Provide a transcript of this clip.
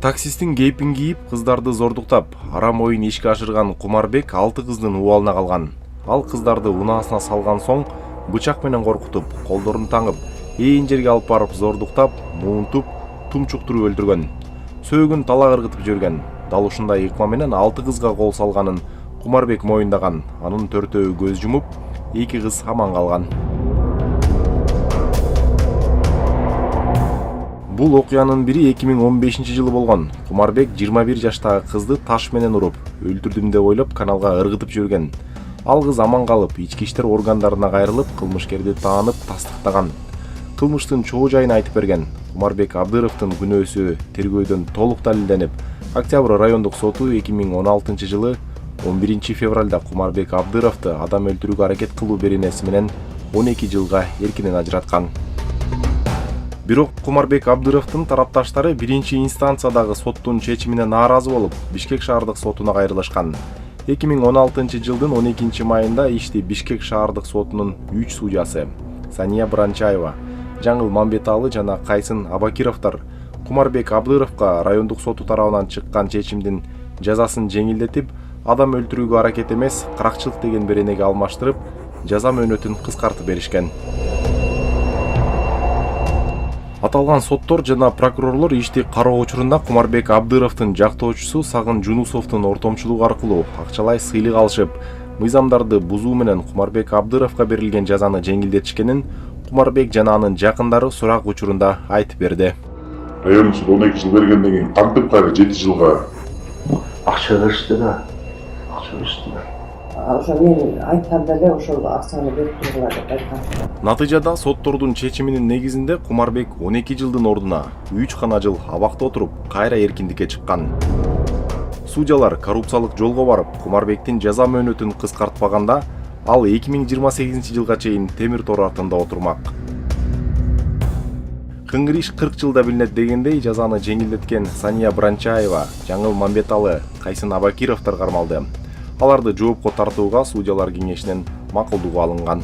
Таксистин кейпин кийип, кыздарды зордуктап, арам оюн ишке ашырган Кумарбек 6 кыздын убалына калган. Ал кыздарды унаасына салган соң бычак менен коркутуп, колдорун таңып, ээн жерге алып барып зордуктап, муунтуп, тумчуктуруп өлтүргөн. Сөөгүн талак ыргытып жиберген. Дал ушундай ыкма менен 6 кызга кол салганын Кумарбек моюндаган. Анын 4-өө көз жумуп, 2 кыз аман калган. Бул окуянын бири 2015-жылы болгон. Кумарбек 21 жаштагы кызды таш менен уруп, өлтүрдүм деп ойлоп каналга ыргытып жиберген. Ал кыз аман калып, ички иштер органдарына кайрылып, кылмышкерди таанып, тастыктаган. Кылмыштын чоо жайын айтып берген. Кумарбек Абдыровдун күнөөсү тергөөдөн толук далилденип, Октябрь райондук соту 2016-жылы 11 февралда Кумарбек Абдыровду адам өлтүрүүгө аракет кылуу беренеси менен 12 жылга эркинен ажыраткан. Бирок Кумарбек Абдыровдун тарапташтары биринчи инстанциядагы соттун чечимине нааразы болуп, Бишкек шаардык сотуна кайрылышкан. 2016-жылдын 12 майында ишти Бишкек шаардык сотунун 3 судьясы Сания Бранчаева, Жаңыл Мамбеталы жана Кайсын Абакировдор Кумарбек Абдыровго райондук соту тарабынан чыккан чечимдин жазасын жеңилдетип, адам өлтүрүүгө аракет эмес, каракчылык деген беренеге алмаштырып, жаза мөөнөтүн кыскартып беришкен. Аталган соттор жана прокурорлор ишти кароо учурунда Кумарбек Абдыровдун жактоочусу Сагын Жунусовдун ортомчулугу аркылуу акчалай сыйлык алышып, мыйзамдарды бузуу менен Кумарбек Абдыровго берилген жазаны жеңилдетишкенин Кумарбек жана анын жакындары сурак учурунда айтып берди. Райондук суд 12 жыл бергенден кийин кантип кайра 7 жылга акча беришти да. Ошо мен айтканда эле ошол акчаны берип тургула деп айткан. Натыйжада соттордун чечиминин негизинде Кумарбек 12 жылдын ордуна 3 гана жыл абакта отуруп, кайра эркиндикке чыккан. Судьялар коррупциялык жолго барып, Кумарбектин жаза мөөнөтүн кыскартпаганда, ал 2028 жылга чейин темир тор артында отурмак. Кыңгыр иш 40 жылда билинет дегендей жазаны жеңилдеткен Сания Бранчаева, Жаңыл Мамбеталы, Кайсын Абакировдор кармалды. Аларды жоопко тартууга судьялар кеңешинен макулдугу алынган.